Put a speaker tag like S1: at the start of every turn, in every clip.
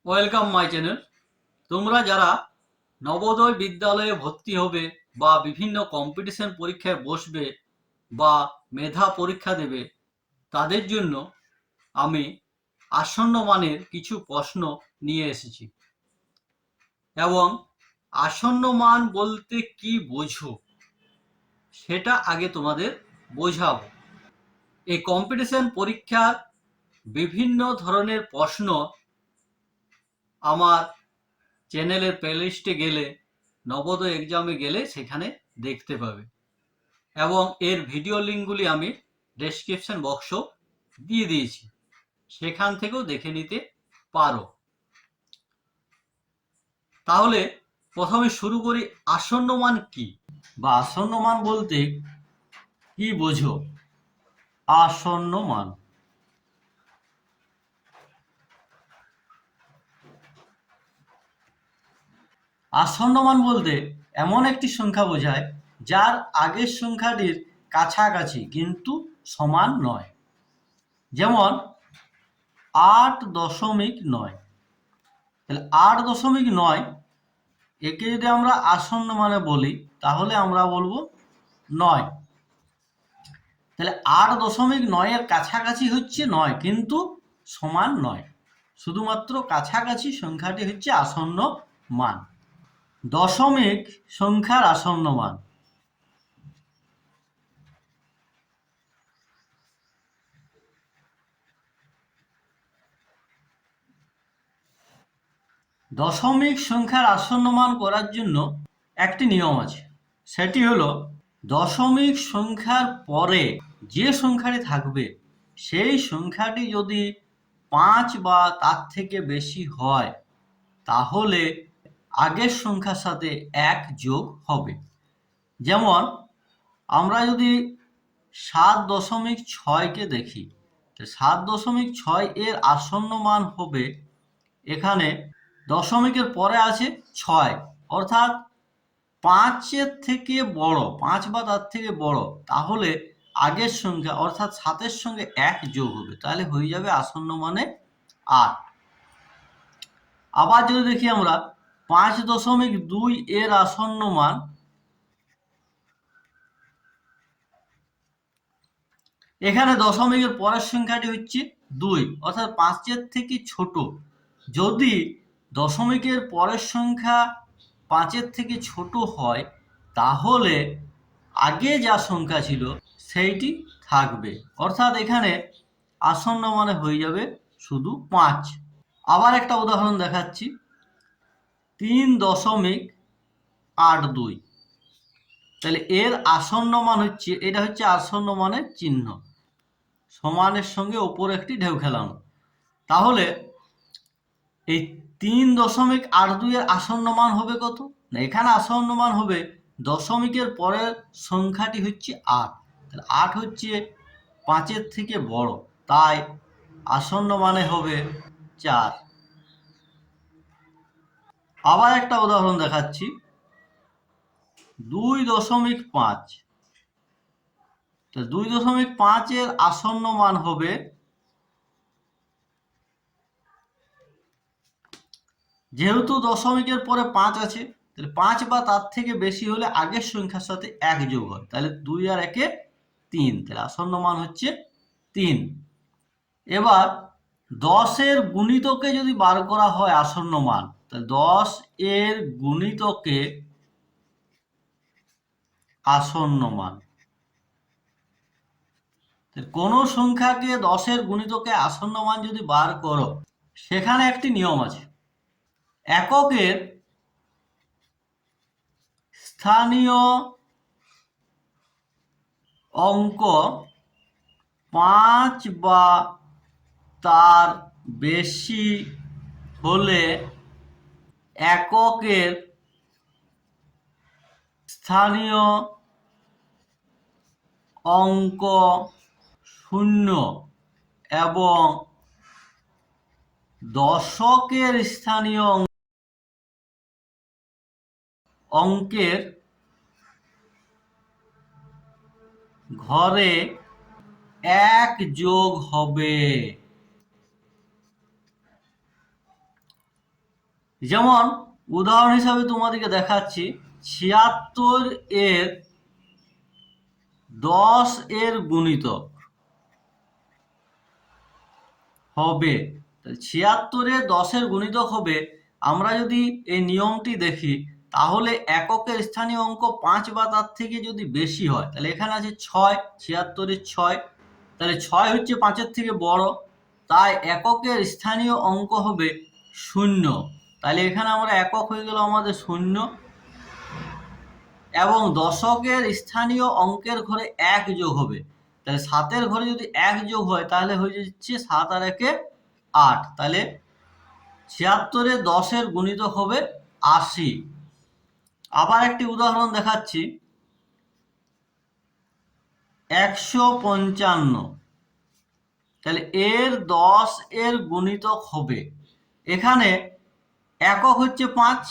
S1: Welcome my channel. তোমরা যারা নবোদয় বিদ্যালয়ে ভর্তি হবে বা বিভিন্ন কম্পিটিশন পরীক্ষায় বসবে বা মেধা পরীক্ষা দেবে, তাদের জন্য আমি আসন্ন মানের কিছু প্রশ্ন নিয়ে এসেছি এবং আসন্ন মান বলতে কি বোঝো সেটা আগে তোমাদের বোঝাবো। এই কম্পিটিশন পরীক্ষার বিভিন্ন ধরনের প্রশ্ন আমার চ্যানেলের প্লেলিস্টে গেলে, নবোদয় এক্সামে গেলে সেখানে দেখতে পাবে এবং এর ভিডিও লিঙ্কগুলি আমি ডেসক্রিপশন বক্সও দিয়ে দিয়েছি, সেখান থেকেও দেখে নিতে পারো। তাহলে প্রথমে শুরু করি, আসন্ন মান কি বা আসন্ন মান বলতে কি বোঝো। আসন্ন মান আসন্ন মান বলতে এমন একটি সংখ্যা বোঝায় যার আগের সংখ্যাটির কাছাকাছি কিন্তু সমান নয়। যেমন 8.9। তাহলে 8.9 একে যদি আমরা আসন্ন মানে বলি তাহলে আমরা বলবো 9। তাহলে 8.9 এর কাছাকাছি হচ্ছে 9 কিন্তু সমান নয়, শুধুমাত্র কাছাকাছি সংখ্যাটি হচ্ছে আসন্ন মান। দশমিক সংখ্যার আসন্ন মান, দশমিক সংখ্যার আসন্ন মান করার জন্য একটি নিয়ম আছে, সেটি হলো দশমিক সংখ্যার পরে যে সংখ্যাটি থাকবে সেই সংখ্যাটি যদি 5 বা তার থেকে বেশি হয় তাহলে আগের সংখ্যার সাথে 1 যোগ হবে। যেমন আমরা যদি 7.6কে দেখি, 7.6 এর আসন্ন মান হবে, এখানে দশমিকের পরে আছে 6, অর্থাৎ 5-এর থেকে বড়, 5 বা তার থেকে বড়, তাহলে আগের সংখ্যা অর্থাৎ 7-এর সঙ্গে 1 যোগ হবে, তাহলে হয়ে যাবে আসন্ন মানে 8। আবার যদি দেখি আমরা 5.2 এর আসন্ন মান, এখানে দশমিকের পরের সংখ্যাটি হচ্ছে 2, অর্থাৎ 5-এর থেকে ছোট। যদি দশমিকের পরের সংখ্যা 5-এর থেকে ছোট হয় তাহলে আগে যা সংখ্যা ছিল সেইটি থাকবে, অর্থাৎ এখানে আসন্ন মানে হয়ে যাবে শুধু 5। আবার একটা উদাহরণ দেখাচ্ছি, 3.82। তাহলে এর আসন্ন মান হচ্ছে, এটা হচ্ছে আসন্ন মানের চিহ্ন, সমানের সঙ্গে ওপরে একটি ঢেউ খেলানো। তাহলে এই 3.82 এর আসন্ন মান হবে কত না, এখানে আসন্ন মান হবে দশমিকের পরের সংখ্যাটি হচ্ছে 8, তাহলে 8 হচ্ছে 5-এর থেকে বড়, তাই আসন্ন মানে হবে 4। আবার একটা উদাহরণ দেখাচ্ছি, 2.5। তো 2.5 এর আসন্ন মান হবে, যেহেতু দশমিকের পরে 5 আছে তাহলে 5 বা তার থেকে বেশি হলে আগের সংখ্যার সাথে 1 যোগ হয়, তাহলে 2 আর 1 3, তাহলে আসন্ন মান হচ্ছে 3। এবার 10 এর গুণিতকে যদি বার করা হয় আসন্ন মান, তাহলে 10 এর গুণিতকে আসন্ন মান, কোন সংখ্যাকে 10 এর গুণিতকে আসন্ন মান যদি বার করো, সেখানে একটি নিয়ম আছে, এককের স্থানীয় অঙ্ক 5 বা তার বেশি হলে এককের স্থানীয় অঙ্ক 0 এবং দশকের স্থানীয় অঙ্কের ঘরে 1 যোগ হবে। যেমন উদাহরণ হিসাবে তোমাদেরকে দেখাচ্ছি, 76 এর 10 এর গুণিতক হবে। 76 এর 10 এর গুণিতক হবে। আমরা যদি এই নিয়মটি দেখি তাহলে এককের স্থানীয় অঙ্ক 5 বা তার থেকে যদি বেশি হয়, তাহলে এখানে আছে 6, 76 এর 6, তাহলে 6 হচ্ছে 5-এর থেকে বড়, তাই এককের স্থানীয় অঙ্ক হবে 0। তাহলে এখানে আমরা একক হয়ে গেল আমাদের 0, এবং দশকের স্থানীয় অঙ্কের ঘরে 1 যোগ হবে। তাহলে 7-এর ঘরে যদি 1 যোগ হয় তাহলে হয়ে যাচ্ছে 7 আর 1 8। তাহলে 76 এর 10 এর গুণিতক হবে 80। আবার একটি উদাহরণ দেখাচ্ছি, 155, তাহলে এর 10 এর গুণিতক হবে, এখানে একক হচ্ছে 5,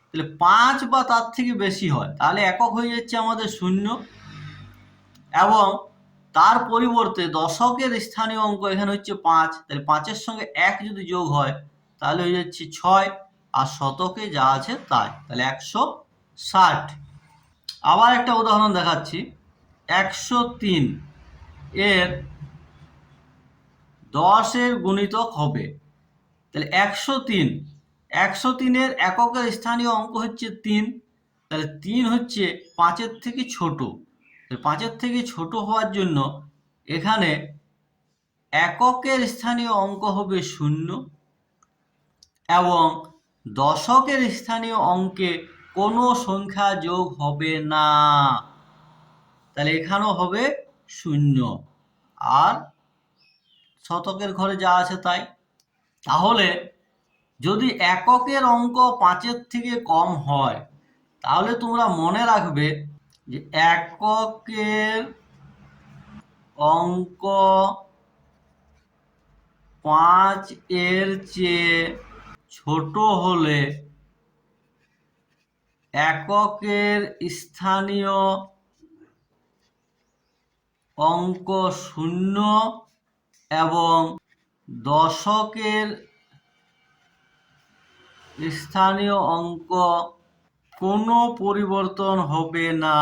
S1: তাহলে 5 বা তার থেকে বেশি হয় তাহলে একক হয়ে যাচ্ছে আমাদের 0, এবং তার পরিবর্তে দশকের স্থানীয় অঙ্ক এখানে হচ্ছে 5, তাহলে 5-এর সঙ্গে 1 যদি যোগ হয় তাহলে হয়ে যাচ্ছে 6, আর শতকে যা আছে তাই, তাহলে 160। আবার একটা উদাহরণ দেখাচ্ছি, 103 এর 10 এর গুণিতক হবে। তাহলে 103 এর এককের স্থানীয় অঙ্ক হচ্ছে 3, তাহলে 3 হচ্ছে 5-এর থেকে ছোট, 5-এর থেকে ছোট হওয়ার জন্য এখানে এককের স্থানীয় অঙ্ক হবে 0, এবং দশকের স্থানীয় অঙ্কে কোনো সংখ্যা যোগ হবে না, তাহলে এখানেও হবে 0, আর শতকের ঘরে যা আছে তাই। তাহলে যদি এককের অঙ্ক 5-এর থেকে কম হয় তাহলে তোমরা মনে রাখবে যে এককের অঙ্ক 5 এর চেয়ে ছোট হলে এককের স্থানীয় অঙ্ক 0, এবং দশকের স্থানীয় অঙ্ক কোনো পরিবর্তন হবে না।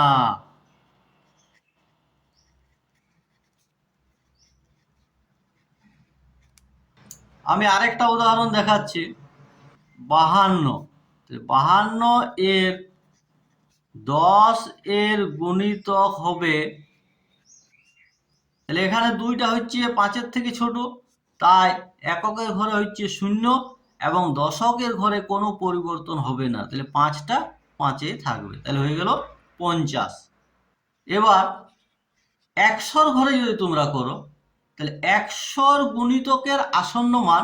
S1: আমি আরেকটা উদাহরণ দেখাচ্ছি, 52 এর 10 এর গুণিতক হবে, তাহলে এখানে 2টা হচ্ছে 5-এর থেকে ছোট, তাই এককের ঘরে হচ্ছে 0, এবং দশকের ঘরে কোনো পরিবর্তন হবে না, তাহলে 5টা 5-এ থাকবে, তাহলে হয়ে গেল 50। এবার 100-র ঘরে যদি তোমরা করো তাহলে 100-র গুণিতকের আসন্ন মান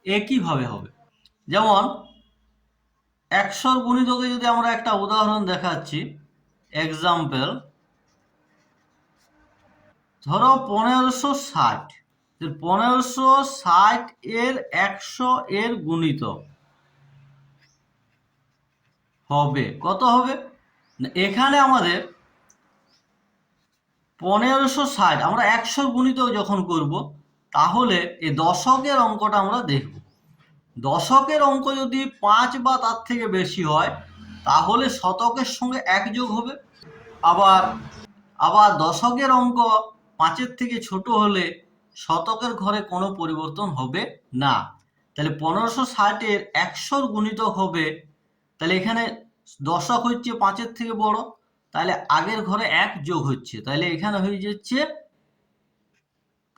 S1: একইভাবে হবে। যেমন 100-র গুণিতকে যদি আমরা একটা উদাহরণ দেখাচ্ছি, এক্সাম্পল, ধরো 1560, 1560 এর 100 এর গুণিতক হবে, কত হবে? এখানে আমাদের 1560 আমরা 100 গুণিতক যখন করব তাহলে এই দশকের অঙ্কটা আমরা দেখব। দশকের অঙ্ক যদি 5 বা তার থেকে বেশি হয় তাহলে শতকের সঙ্গে 1 যোগ হবে, আবার দশকের অঙ্ক 5-এর থেকে ছোট হলে শতকের ঘরে কোনো পরিবর্তন হবে না। তাহলে 1560-এর 100-র গুণিতক হবে, তাহলে এখানে দশক হচ্ছে 5-এর থেকে বড়, তাহলে আগের ঘরে 1 যোগ হচ্ছে, তাহলে এখানে হয়ে যাচ্ছে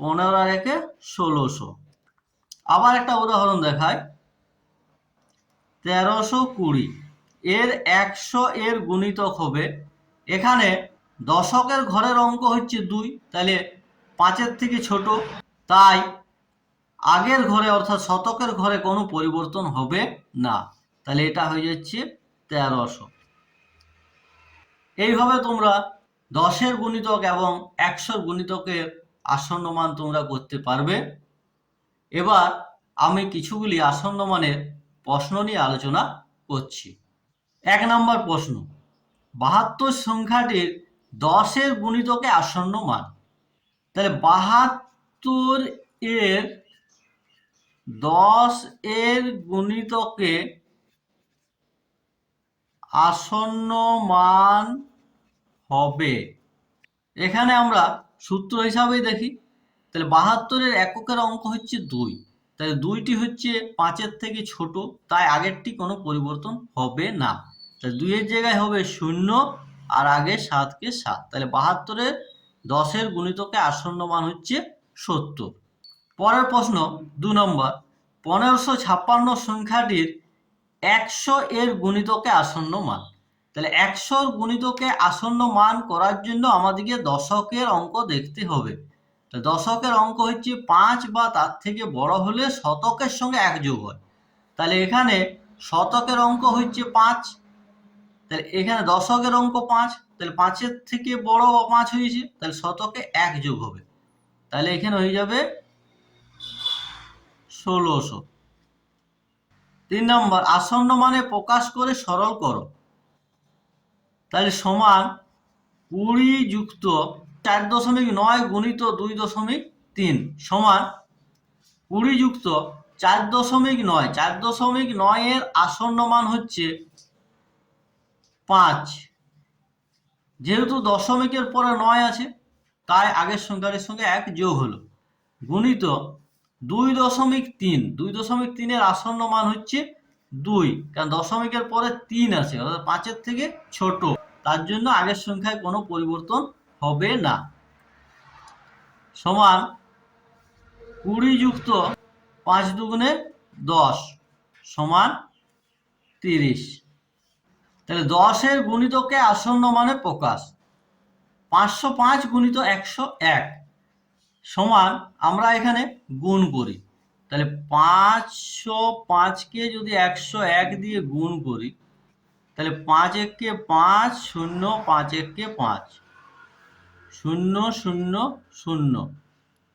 S1: 15 আর 1 1600। আবার একটা উদাহরণ দেখায়, 1320 এর 100 এর গুণিতক হবে, এখানে দশকের ঘরের অঙ্ক হচ্ছে 2, তাহলে 5-এর থেকে ছোট, তাই আগের ঘরে অর্থাৎ শতকের ঘরে কোনো পরিবর্তন হবে না, তাহলে এটা হয়ে যাচ্ছে 1300। এইভাবে তোমরা 10-এর গুণিতক এবং 100-র গুণিতকের আসন্ন মান তোমরা করতে পারবে। এবার আমি কিছুগুলি আসন্ন মানের প্রশ্ন নিয়ে আলোচনা করছি। 1 নম্বর প্রশ্ন, 72 সংখ্যাটির 10-এর গুণিতকে আসন্ন মান। তাহলে 72 এর 10 এর গুণিতকে আসন্ন মান হবে। এখানে আমরা সূত্র হিসাবেই দেখি, তাহলে 72-এর এককের অঙ্ক হচ্ছে 2, তাহলে 2টি হচ্ছে 5-এর থেকে ছোট, তাই আগেরটি কোনো পরিবর্তন হবে না। তাহলে 2-এর জায়গায় হবে 0 আর আগে 7কে 7, তাহলে 72-এর 10-এর গুণিতকে আসন্ন মান হচ্ছে 70। পরের প্রশ্ন 2 নম্বর, 1556 সংখ্যাটির 100 এর গুণিতকে আসন্ন মান। তাহলে 100 গুণিতকে আসন্ন মান করার জন্য আমাদেরকে দশকের অঙ্ক দেখতে হবে। দশকের অঙ্ক হচ্ছে 5 বা তার থেকে বড় হলে শতকের সঙ্গে 1 যোগ হয়। তাহলে এখানে শতকের অঙ্ক হচ্ছে 5, তাহলে এখানে দশকের অঙ্ক 5, তাহলে 5-এর থেকে বড় 5 হয়েছে, তাহলে শতকে 1 যোগ হবে, তাহলে এখানে হয়ে যাবে 1600। 3 নম্বর, আসন্ন মানে প্রকাশ করে সরল করো। তাহলে সমান 20 যুক্ত 4.9 গুণিত 2.3 সমান 20 যুক্ত 4.9, 4.9 এর আসন্ন মান হচ্ছে 5। যেহেতু দশমিকের পরে 9 আছে, তাই আগের সংখ্যার সঙ্গে 1 যোগ হলো, গুণিত 2.3, 2.3 এর আসন্ন মান হচ্ছে 2, কারণ দশমিকের পরে 3 আছে, অর্থাৎ 5-এর থেকে ছোট, তার জন্য আগের সংখ্যায় কোনো পরিবর্তন হবে না। সমান 20 যুক্ত 5 দুগুণে 10 সমান 30। তাহলে 10-এর গুণিতকে আসন্ন মানে প্রকাশ। 505 গুণিত 101 সমান, আমরা এখানে গুণ করি, তাহলে 505কে যদি 101 দিয়ে গুণ করি, তাহলে 5 একে 5, 0 5 একে 5, 0 0 0,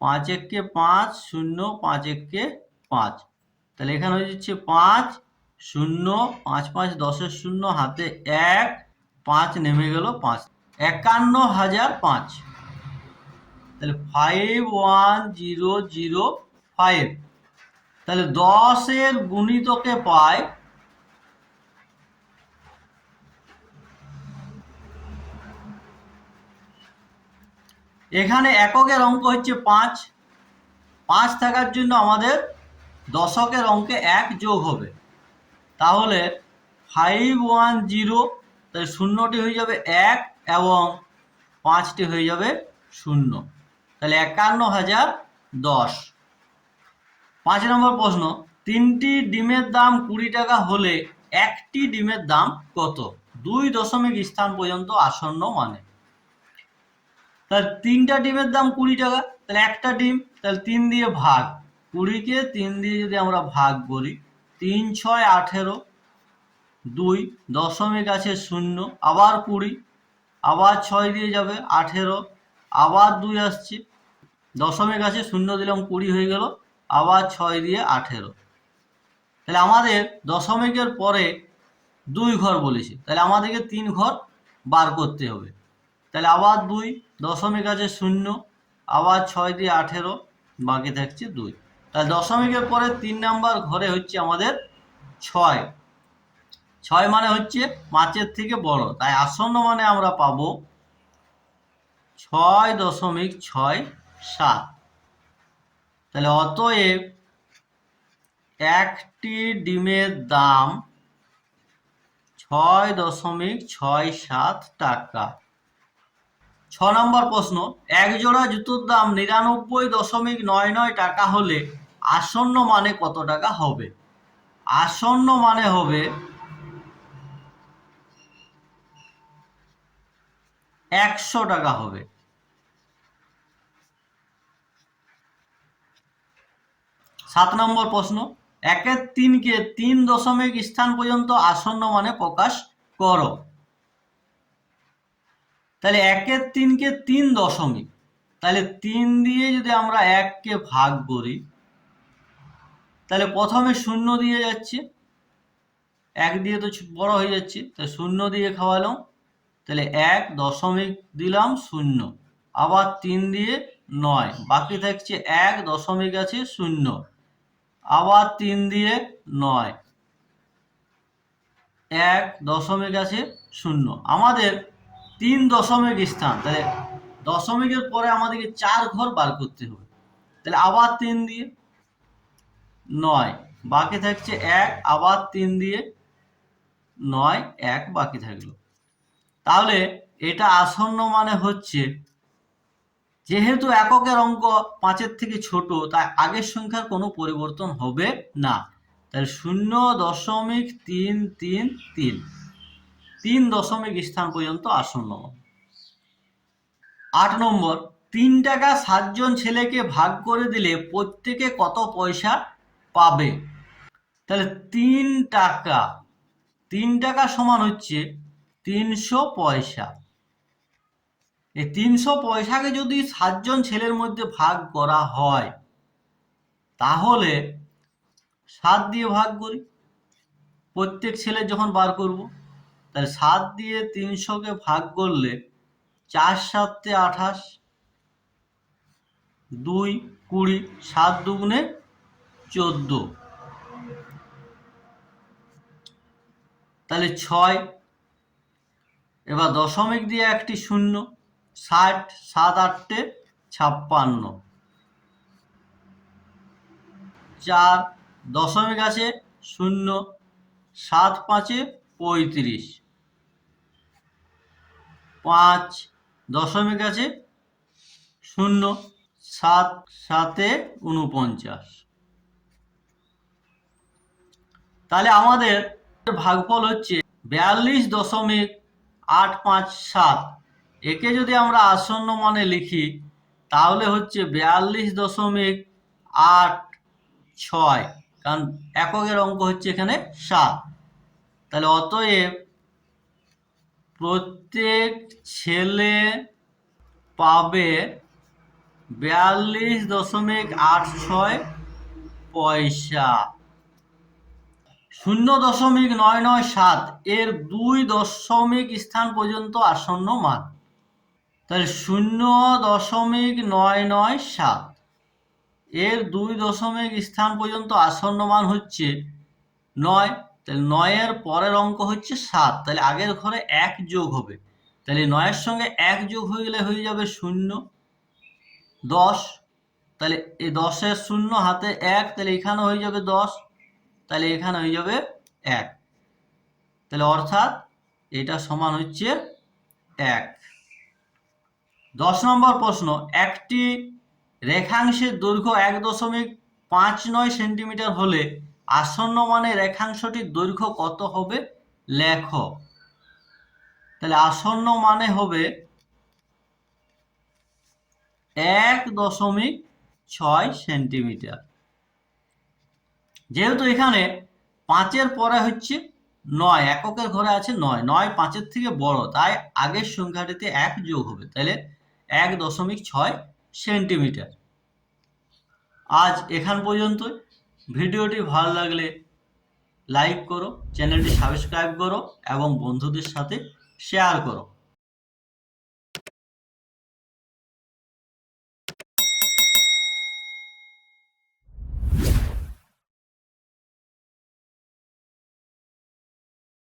S1: 5 একে 5, 0 5 একে 5, তাহলে এখানে হয়ে যাচ্ছে 5 0 5 5 10-এর 0 হাতে 1, 5 নেমে গেল 5, 51,005, তাহলে 51005। তাহলে 10-এর গুণিতকে পাই এখানে এককের অঙ্ক হচ্ছে 5, 5 থাকার জন্য আমাদের দশকের অঙ্কে 1 যোগ হবে, তাহলে 510, তাহলে শূন্যটি হয়ে যাবে 1 এবং 5টি হয়ে যাবে 0, তাহলে 51,010। 5 নম্বর প্রশ্ন, 3টি ডিমের দাম 20 টাকা হলে একটি ডিমের দাম কত? 2 দশমিক স্থান পর্যন্ত আসন্ন মানে। তাহলে 3টা ডিমের দাম 20 টাকা, তাহলে একটা ডিম, তাহলে 3 দিয়ে ভাগ, 20কে 3 দিয়ে যদি আমরা ভাগ করি, 3 6 18, 2 দশমিক আছে 0, আবার 20, আবার 6 দিয়ে যাবে 18, আবার 2 আসছে, দশমিক আছে 0 দিলাম 20 হয়ে গেল, আবার 6 দিয়ে 18, তাহলে আমাদের দশমিকের পরে 2 ঘর বলেছে, তাহলে আমাদেরকে 3 ঘর বার করতে হবে, তাহলে আবার 2, দশমিক আছে 0, আবার 6 দিয়ে 18, বাকি থাকছে 2, তাহলে দশমিকের পরে 3 নাম্বার ঘরে হচ্ছে আমাদের 6, 6 মানে হচ্ছে 5-এর থেকে বড়, তাই আসন্ন মানে আমরা পাবো 6.67। তাহলে অতএব একটি ডিমের দাম 6.67 টাকা। 6 নম্বর প্রশ্ন, এক জোড়া জুতোর দাম 99.99 টাকা হলে আসন্ন মানে কত টাকা হবে? আসন্ন মানে হবে 100 টাকা হবে। 7 নম্বর প্রশ্ন, 1-এর 3কে 3 দশমিক স্থান পর্যন্ত আসন্ন মানে প্রকাশ করো। তাহলে 1-এর 3কে 3 দশমিক, তাহলে 3 দিয়ে যদি আমরা 1কে ভাগ করি, তাহলে প্রথমে 0 দিয়ে যাচ্ছে, 1 দিয়ে তো বড় হয়ে যাচ্ছে, তাই 0 দিয়ে খাওয়ালাম, তাহলে 1 দশমিক দিলাম 0, আবার 3 দিয়ে 9, বাকি থাকছে 1 দশমিক আছে 0, আবার 3 দিয়ে 9, এক, দশমিক আছে 0। আমাদের 3 দশমিক স্থান, তাহলে দশমিকের পরে আমাদেরকে 4 ঘর বার করতে হবে। তাহলে আবার 3 দিয়ে 9, বাকি থাকছে 1, আবার 3 দিয়ে 9, 1 বাকি থাকলো। তাহলে এটা আসন্ন মানে হচ্ছে, যেহেতু এককের অঙ্ক 5-এর থেকে ছোট, তাই আগের সংখ্যার কোনো পরিবর্তন হবে না। তাহলে 0.333, 3 দশমিক স্থান পর্যন্ত আসন্ন। 8 নম্বর, 3 টাকা 7 জন ছেলেকে ভাগ করে দিলে প্রত্যেকে কত পয়সা পাবে? তাহলে 3 টাকা, 3 টাকা সমান হচ্ছে 300 পয়সা। এই 300 পয়সাকে যদি 7 জন ছেলের মধ্যে ভাগ করা হয়, তাহলে 7 দিয়ে ভাগ করি, প্রত্যেক ছেলে যখন বার করব। তাহলে 7 দিয়ে 300-কে ভাগ করলে 4 7 28, 2 20, 7 দুগুণে 14, তাহলে 6। এবার দশমিক দিয়ে একটি 0, 60, 7 8 56, 4 দশমিক আছে 0, 7 5 35, 5 দশমিক আছে 0, 7 7 49। তাহলে আমাদের ভাগফল হচ্ছে 42.857। একে যদি আমরা আসন্ন মানে লিখি, তাহলে হচ্ছে 42.86, কারণ এককের অঙ্ক হচ্ছে এখানে 7। তাহলে অতএব প্রত্যেক ছেলে পাবে 42.86 পয়সা। 0.997 এর 2 দশমিক স্থান পর্যন্ত আসন্ন মান। তাহলে 0.997 এর 2 দশমিক স্থান পর্যন্ত আসন্ন মান হচ্ছে 9। তাহলে 9 এর পরের অঙ্ক হচ্ছে 7, তাহলে আগের ঘরে 1 যোগ হবে। তাহলে 9 এর সঙ্গে 1 যোগ হয়ে গেলে হয়ে যাবে 0, 10। তাহলে এই 10 এর 0 হাতে 1, তাহলে এখানে হয়ে যাবে 10, তাহলে এখানে হয়ে যাবে 1। তাহলে অর্থাৎ এটা সমান হচ্ছে 1। 10 নম্বর প্রশ্ন, একটি রেখাংশের দৈর্ঘ্য 1.59 সেন্টিমিটার হলে আসন্ন মানে রেখাংশটির দৈর্ঘ্য কত হবে লেখো। তাহলে আসন্ন মানে হবে 1.6 সেন্টিমিটার। যেহেতু এখানে 5-এর পরে হচ্ছে 9, এককের ঘরে আছে 9, 9 5-এর থেকে বড়, তাই আগের সংখ্যাটিতে 1 যোগ হবে, তাহলে 1.6 সেন্টিমিটার। আজ এখান পর্যন্ত। ভিডিওটি ভালো লাগলে লাইক করো, চ্যানেলটি সাবস্ক্রাইব করো এবং বন্ধুদের সাথে শেয়ার করো।